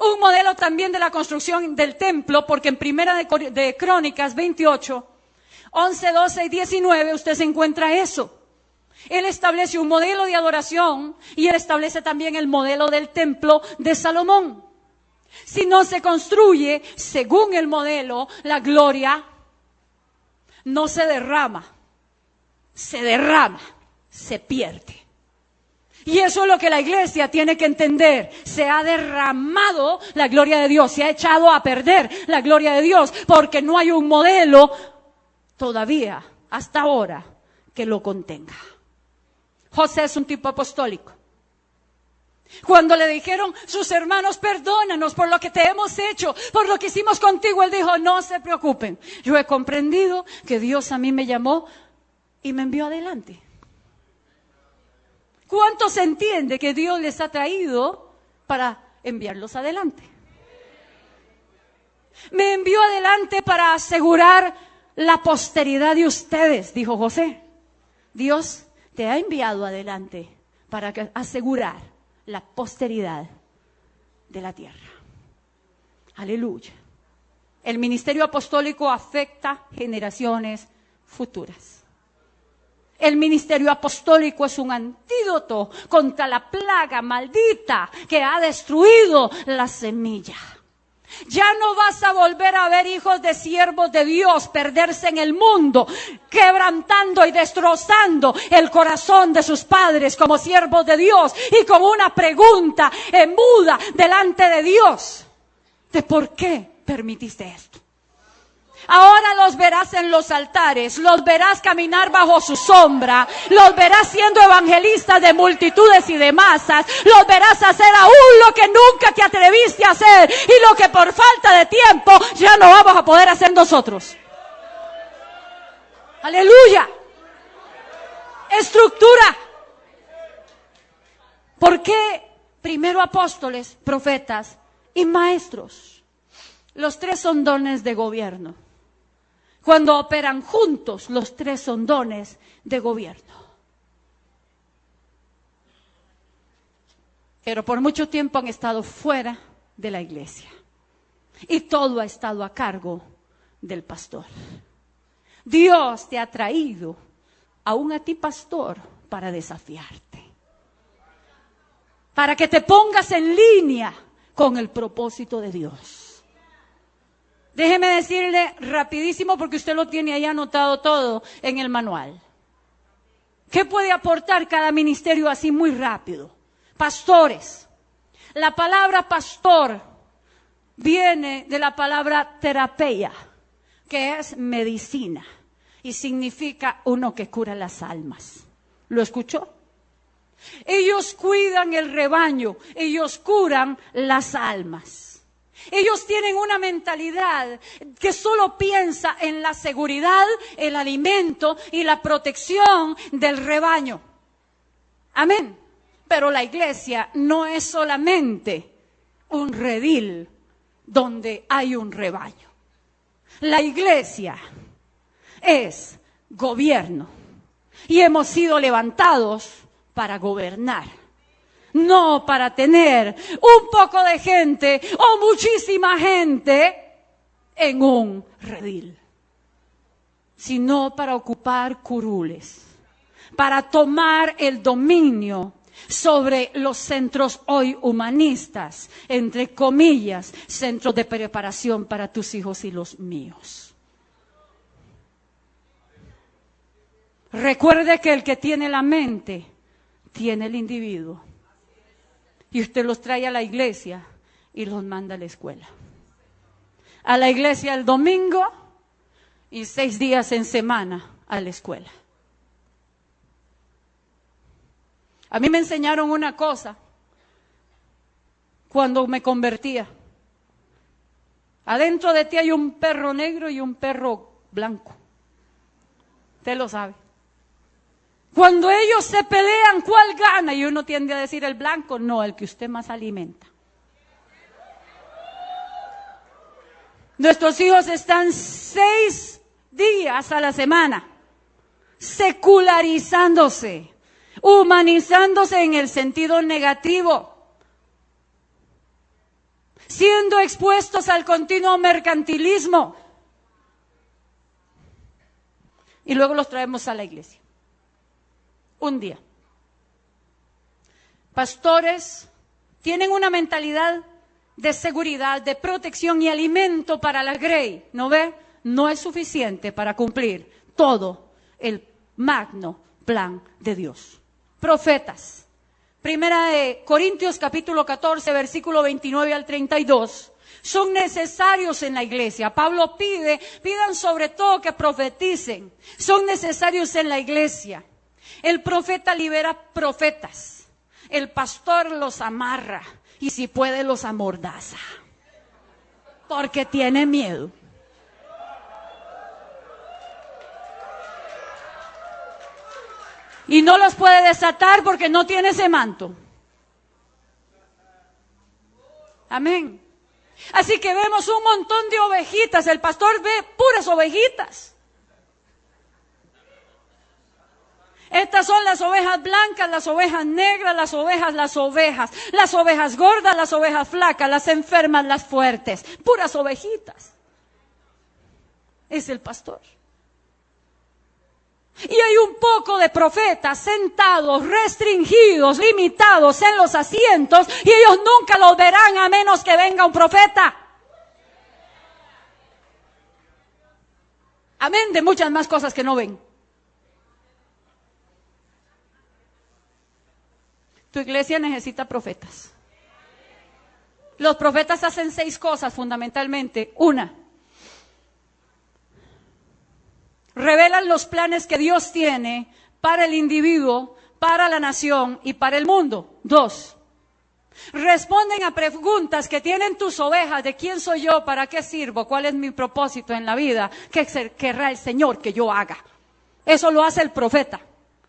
Un modelo también de la construcción del templo, porque en Primera de Crónicas 28, 11, 12 y 19 usted se encuentra eso. Él establece un modelo de adoración y él establece también el modelo del templo de Salomón. Si no se construye según el modelo, la gloria no se derrama, se pierde. Y eso es lo que la iglesia tiene que entender. Se ha derramado la gloria de Dios, se ha echado a perder la gloria de Dios, porque no hay un modelo todavía, hasta ahora, que lo contenga. José es un tipo apostólico. Cuando le dijeron sus hermanos, perdónanos por lo que te hemos hecho, por lo que hicimos contigo, él dijo, no se preocupen. Yo he comprendido que Dios a mí me llamó y me envió adelante. ¿Cuántos entiende que Dios les ha traído para enviarlos adelante? Me envió adelante para asegurar la posteridad de ustedes, dijo José. Dios te ha enviado adelante para asegurar la posteridad de la tierra. Aleluya. El ministerio apostólico afecta generaciones futuras. El ministerio apostólico es un antídoto contra la plaga maldita que ha destruido la semilla. Ya no vas a volver a ver hijos de siervos de Dios perderse en el mundo, quebrantando y destrozando el corazón de sus padres como siervos de Dios y con una pregunta muda delante de Dios de por qué permitiste esto. Ahora los verás en los altares, los verás caminar bajo su sombra, los verás siendo evangelistas de multitudes y de masas, los verás hacer aún lo que nunca te atreviste a hacer y lo que por falta de tiempo ya no vamos a poder hacer nosotros. Aleluya. Estructura. ¿Por qué primero apóstoles, profetas y maestros? Los tres son dones de gobierno. Cuando operan juntos, los tres son dones de gobierno. Pero por mucho tiempo han estado fuera de la iglesia. Y todo ha estado a cargo del pastor. Dios te ha traído, aún a ti pastor, para desafiarte. Para que te pongas en línea con el propósito de Dios. Déjeme decirle rapidísimo porque usted lo tiene ahí anotado todo en el manual. ¿Qué puede aportar cada ministerio así muy rápido? Pastores. La palabra pastor viene de la palabra terapia, que es medicina y significa uno que cura las almas. ¿Lo escuchó? Ellos cuidan el rebaño, ellos curan las almas. Ellos tienen una mentalidad que solo piensa en la seguridad, el alimento y la protección del rebaño. Amén. Pero la iglesia no es solamente un redil donde hay un rebaño. La iglesia es gobierno y hemos sido levantados para gobernar. No para tener un poco de gente o muchísima gente en un redil, sino para ocupar curules, para tomar el dominio sobre los centros hoy humanistas, entre comillas, centros de preparación para tus hijos y los míos. Recuerde que el que tiene la mente, tiene el individuo. Y usted los trae a la iglesia y los manda a la escuela. A la iglesia el domingo y 6 días en semana a la escuela. A mí me enseñaron una cosa cuando me convertía. Adentro de ti hay un perro negro y un perro blanco. Usted lo sabe. Cuando ellos se pelean, ¿cuál gana? Y uno tiende a decir el blanco, no, el que usted más alimenta. Nuestros hijos están 6 días a la semana secularizándose, humanizándose en el sentido negativo, siendo expuestos al continuo mercantilismo. Y luego los traemos a la iglesia. Un día. Pastores tienen una mentalidad de seguridad, de protección y alimento para la grey. ¿No ve? No es suficiente para cumplir todo el magno plan de Dios. Profetas. Primera de Corintios capítulo 14, versículo 29 al 32. Son necesarios en la iglesia. Pablo pidan sobre todo que profeticen. Son necesarios en la iglesia. El profeta libera profetas. el pastor los amarra y si puede los amordaza, porque tiene miedo. Y no los puede desatar porque no tiene ese manto. Amén. Así que vemos un montón de ovejitas. El pastor ve puras ovejitas. Estas son las ovejas blancas, las ovejas negras, las ovejas gordas, las ovejas flacas, las enfermas, las fuertes. Puras ovejitas. Es el pastor. Y hay un poco de profetas sentados, restringidos, limitados en los asientos, y ellos nunca los verán a menos que venga un profeta. Amén de muchas más cosas que no ven. Tu iglesia necesita profetas. Los profetas hacen 6 cosas fundamentalmente. 1. Revelan los planes que Dios tiene para el individuo, para la nación y para el mundo. 2. Responden a preguntas que tienen tus ovejas de quién soy yo, para qué sirvo, cuál es mi propósito en la vida, qué querrá el Señor que yo haga. Eso lo hace el profeta,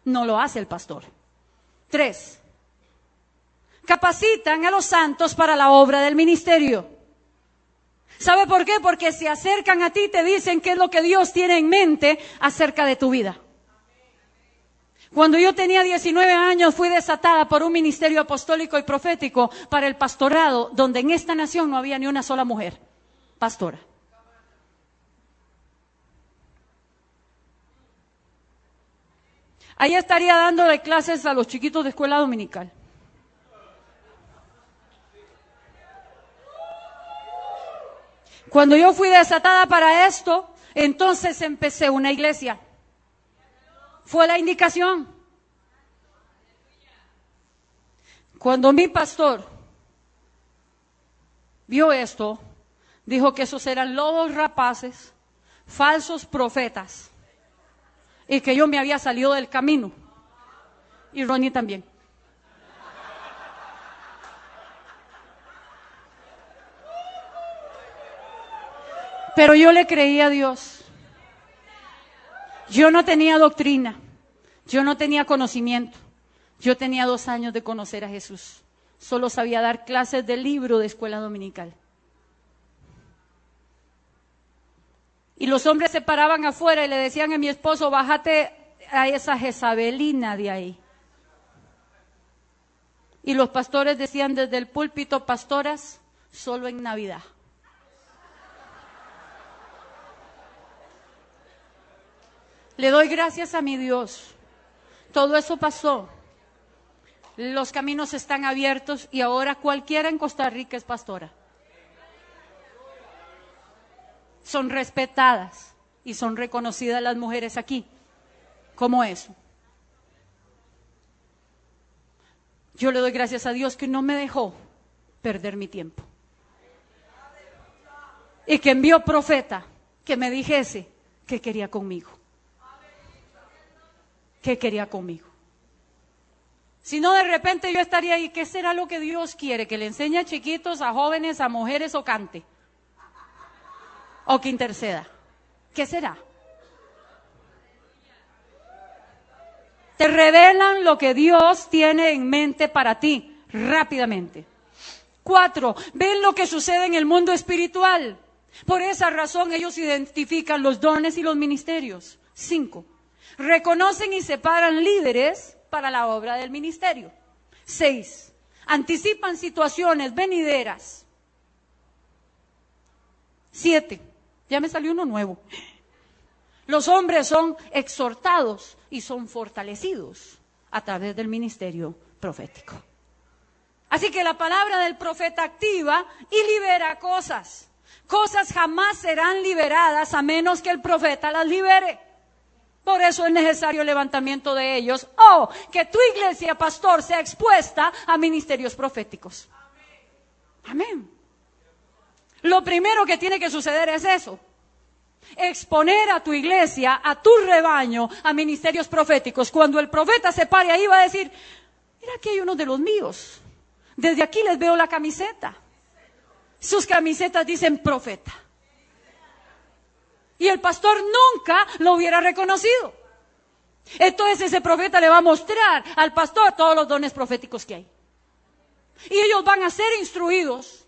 no lo hace el pastor. 3. Capacitan a los santos para la obra del ministerio. ¿Sabe por qué? Porque se acercan a ti y te dicen qué es lo que Dios tiene en mente acerca de tu vida. Cuando yo tenía 19 años fui desatada por un ministerio apostólico y profético para el pastorado, donde en esta nación no había ni una sola mujer pastora. Ahí estaría dándole clases a los chiquitos de escuela dominical. Cuando yo fui desatada para esto, entonces empecé una iglesia. Fue la indicación. Cuando mi pastor vio esto, dijo que esos eran lobos rapaces, falsos profetas, y que yo me había salido del camino. Y Ronnie también. Pero yo le creí a Dios. Yo no tenía doctrina, yo no tenía conocimiento. Yo tenía 2 años de conocer a Jesús. Solo sabía dar clases de libro de escuela dominical. Y los hombres se paraban afuera y le decían a mi esposo, bájate a esa Jezabelina de ahí. Y los pastores decían desde el púlpito, pastoras, solo en Navidad. Le doy gracias a mi Dios. Todo eso pasó. Los caminos están abiertos y ahora cualquiera en Costa Rica es pastora. Son respetadas y son reconocidas las mujeres aquí. ¿Cómo eso? Yo le doy gracias a Dios que no me dejó perder mi tiempo. Y que envió profeta que me dijese qué quería conmigo. ¿Qué quería conmigo? Si no, de repente yo estaría ahí, ¿qué será lo que Dios quiere? ¿Que le enseñe a chiquitos, a jóvenes, a mujeres o cante? ¿O que interceda? ¿Qué será? Te revelan lo que Dios tiene en mente para ti, rápidamente. 4, ven lo que sucede en el mundo espiritual. Por esa razón ellos identifican los dones y los ministerios. 5, reconocen y separan líderes para la obra del ministerio. 6, anticipan situaciones venideras. 7, ya me salió uno nuevo. Los hombres son exhortados y son fortalecidos a través del ministerio profético. Así que la palabra del profeta activa y libera cosas. Cosas jamás serán liberadas a menos que el profeta las libere. Por eso es necesario el levantamiento de ellos o que tu iglesia, pastor, sea expuesta a ministerios proféticos. Amén. Lo primero que tiene que suceder es eso. Exponer a tu iglesia, a tu rebaño, a ministerios proféticos. Cuando el profeta se pare ahí va a decir, Mira, aquí hay uno de los míos. Desde aquí les veo la camiseta. Sus camisetas dicen profeta. Y el pastor nunca lo hubiera reconocido. Entonces ese profeta le va a mostrar al pastor todos los dones proféticos que hay. Y ellos van a ser instruidos.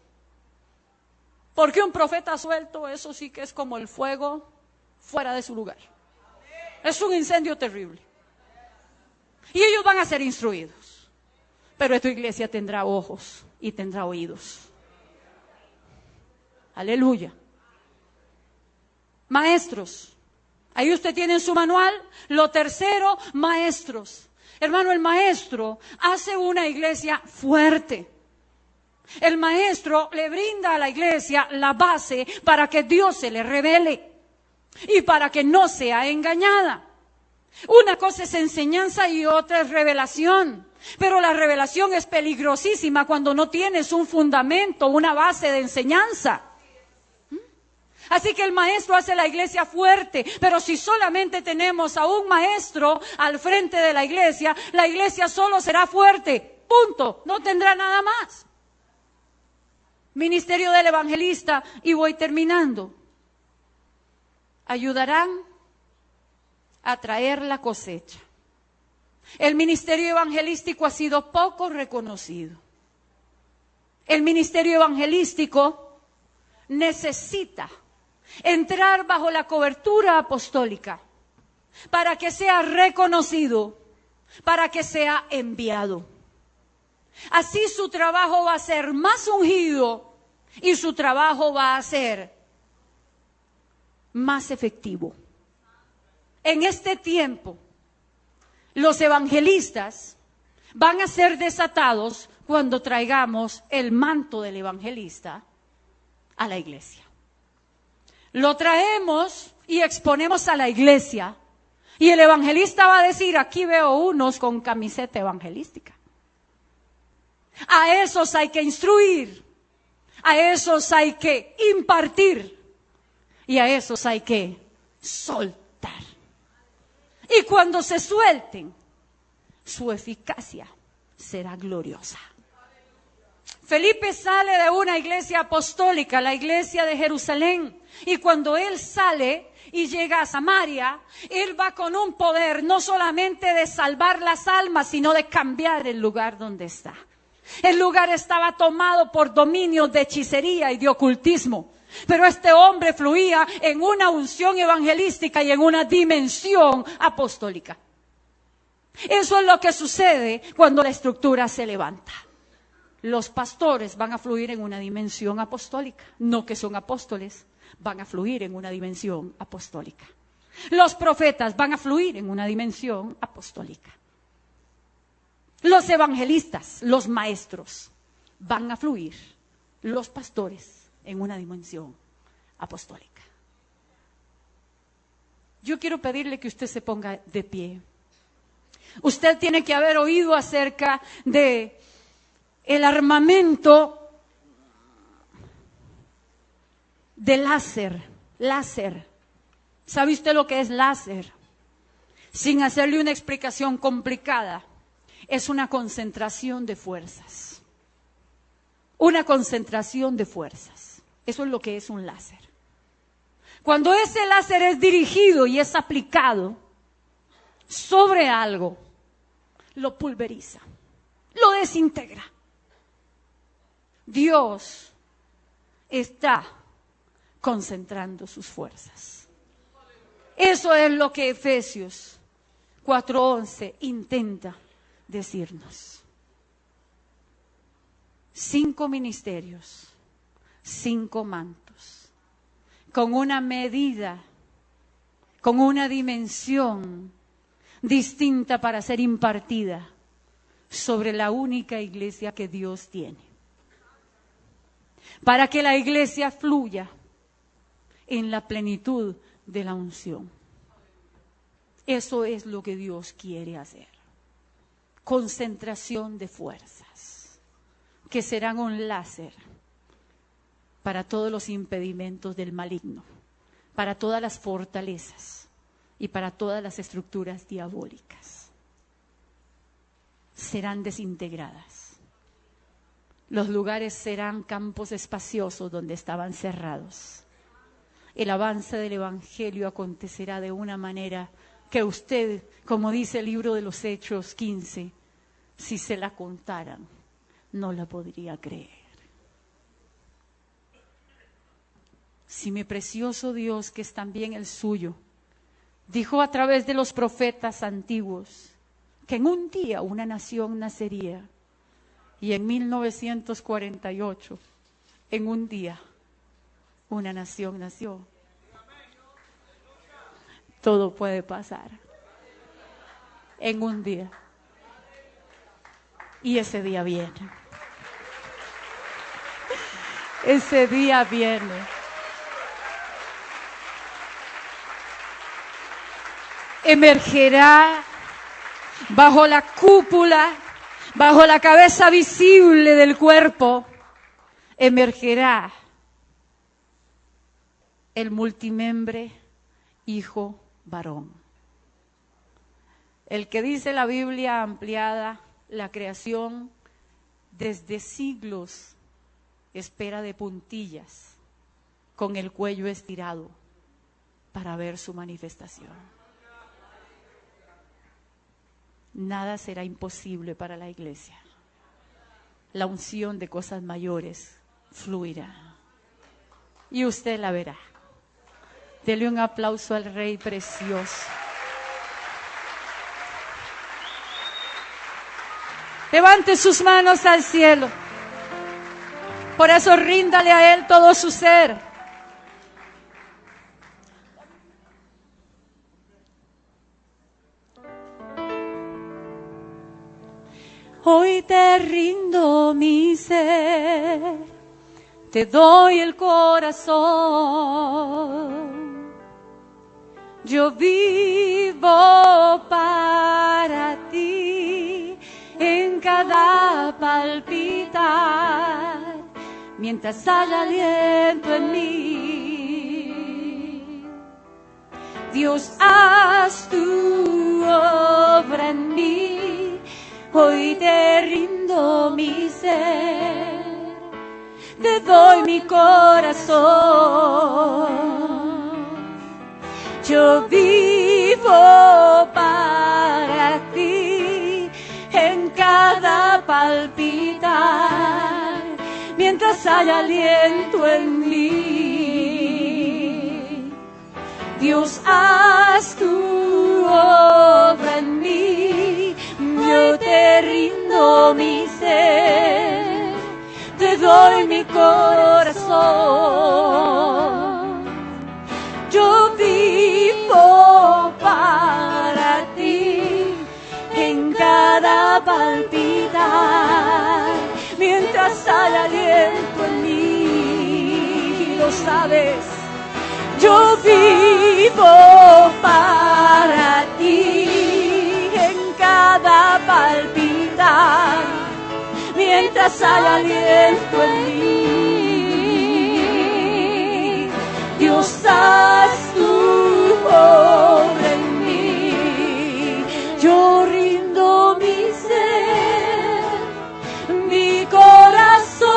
Porque un profeta suelto, eso sí que es como el fuego fuera de su lugar. Es un incendio terrible. Y ellos van a ser instruidos. Pero esta iglesia tendrá ojos y tendrá oídos. Aleluya. Maestros. Ahí usted tiene en su manual. Lo tercero, maestros. Hermano, el maestro hace una iglesia fuerte. El maestro le brinda a la iglesia la base para que Dios se le revele y para que no sea engañada. Una cosa es enseñanza y otra es revelación. Pero la revelación es peligrosísima cuando no tienes un fundamento, una base de enseñanza. Así que el maestro hace la iglesia fuerte, pero si solamente tenemos a un maestro al frente de la iglesia solo será fuerte, punto, no tendrá nada más. Ministerio del evangelista, y voy terminando, ayudarán a traer la cosecha. El ministerio evangelístico ha sido poco reconocido. El ministerio evangelístico necesita entrar bajo la cobertura apostólica para que sea reconocido, para que sea enviado. Así su trabajo va a ser más ungido y su trabajo va a ser más efectivo. En este tiempo, los evangelistas van a ser desatados cuando traigamos el manto del evangelista a la iglesia. Lo traemos y exponemos a la iglesia y el evangelista va a decir, aquí veo unos con camiseta evangelística. A esos hay que instruir, a esos hay que impartir y a esos hay que soltar. Y cuando se suelten, su eficacia será gloriosa. Felipe sale de una iglesia apostólica, la iglesia de Jerusalén, y cuando él sale y llega a Samaria, él va con un poder no solamente de salvar las almas, sino de cambiar el lugar donde está. El lugar estaba tomado por dominio de hechicería y de ocultismo, pero este hombre fluía en una unción evangelística y en una dimensión apostólica. Eso es lo que sucede cuando la estructura se levanta. Los pastores van a fluir en una dimensión apostólica, no que son apóstoles, van a fluir en una dimensión apostólica. Los profetas van a fluir en una dimensión apostólica. Los evangelistas, los maestros, van a fluir, los pastores, en una dimensión apostólica. Yo quiero pedirle que usted se ponga de pie. Usted tiene que haber oído acerca de el armamento de láser. ¿Sabe usted lo que es láser? Sin hacerle una explicación complicada, es una concentración de fuerzas. Una concentración de fuerzas. Eso es lo que es un láser. Cuando ese láser es dirigido y es aplicado sobre algo, lo pulveriza, lo desintegra. Dios está concentrando sus fuerzas. Eso es lo que Efesios 4:11 intenta decirnos. 5 ministerios, 5 mantos, con una medida, con una dimensión distinta para ser impartida sobre la única iglesia que Dios tiene. Para que la iglesia fluya en la plenitud de la unción. Eso es lo que Dios quiere hacer. Concentración de fuerzas, que serán un láser para todos los impedimentos del maligno, para todas las fortalezas y para todas las estructuras diabólicas. serán desintegradas. Los lugares serán campos espaciosos donde estaban cerrados. El avance del Evangelio acontecerá de una manera que usted, como dice el libro de los Hechos 15, si se la contaran, no la podría creer. Si mi precioso Dios, que es también el suyo, dijo a través de los profetas antiguos que en un día una nación nacería, y en 1948, en un día, una nación nació. Todo puede pasar en un día. Y ese día viene. Ese día viene. Emergerá bajo la cúpula, bajo la cabeza visible del cuerpo, emergerá el multimembre hijo varón. El que dice la Biblia ampliada, la creación desde siglos espera de puntillas, con el cuello estirado, para ver su manifestación. Nada será imposible para la iglesia. La unción de cosas mayores fluirá. Y usted la verá. Dele un aplauso al Rey precioso. Levante sus manos al cielo. Por eso ríndale a Él todo su ser. Hoy te rindo mi ser, te doy el corazón. Yo vivo para ti en cada palpitar, mientras haya aliento en mí. Dios, haz tu obra en mí. Hoy te rindo mi ser, te doy mi corazón. Yo vivo para ti en cada palpitar, mientras haya aliento en mí. Dios, haz tu obra en mí. Yo te rindo mi ser, te doy mi corazón. Yo vivo para ti en cada palpitar, mientras haya aliento en mí. Lo sabes, yo vivo para ti en cada palpitar, mientras haya aliento en mí. Dios, haz tu obra en mí. Yo rindo mi ser, mi corazón.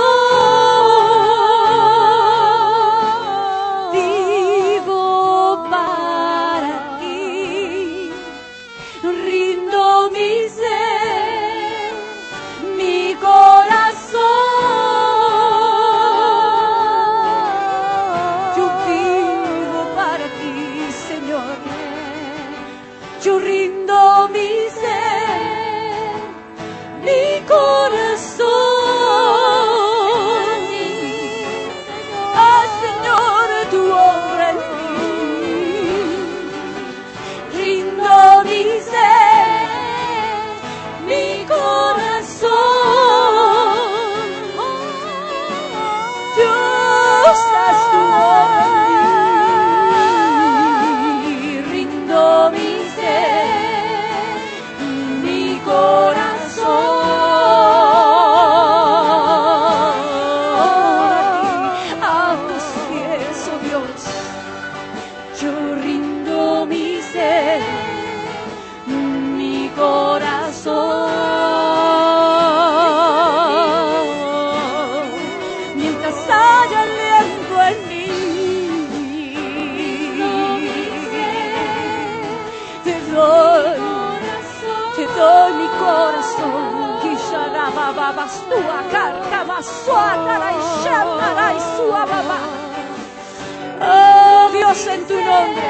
Vivo para ti, rindo mi ser, mi corazón. Yo vivo para ti, Señor. Yo rindo mi ser, mi corazón. Ah, Señor, tu obra en mí. Rindo mi ser, mi corazón. Dios, haz tu obra en mí. Rindo mi ser, mi corazón. todo mi corazón. Oh Dios, en tu nombre.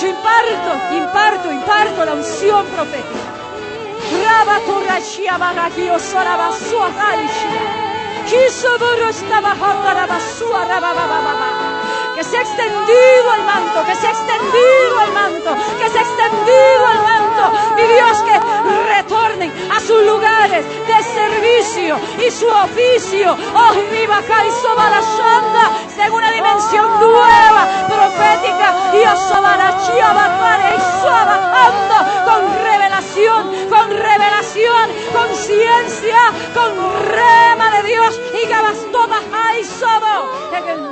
Yo imparto la unción profética. Que se ha extendido el manto, que se ha extendido el manto, que se ha extendido el manto. Mi Dios, que retornen a sus lugares de servicio y su oficio. Oh, viva Kaisoba la Shanda, en una dimensión nueva, profética. Y con revelación, con ciencia, con rema de Dios. Y Gabastoma Kaisoba. En el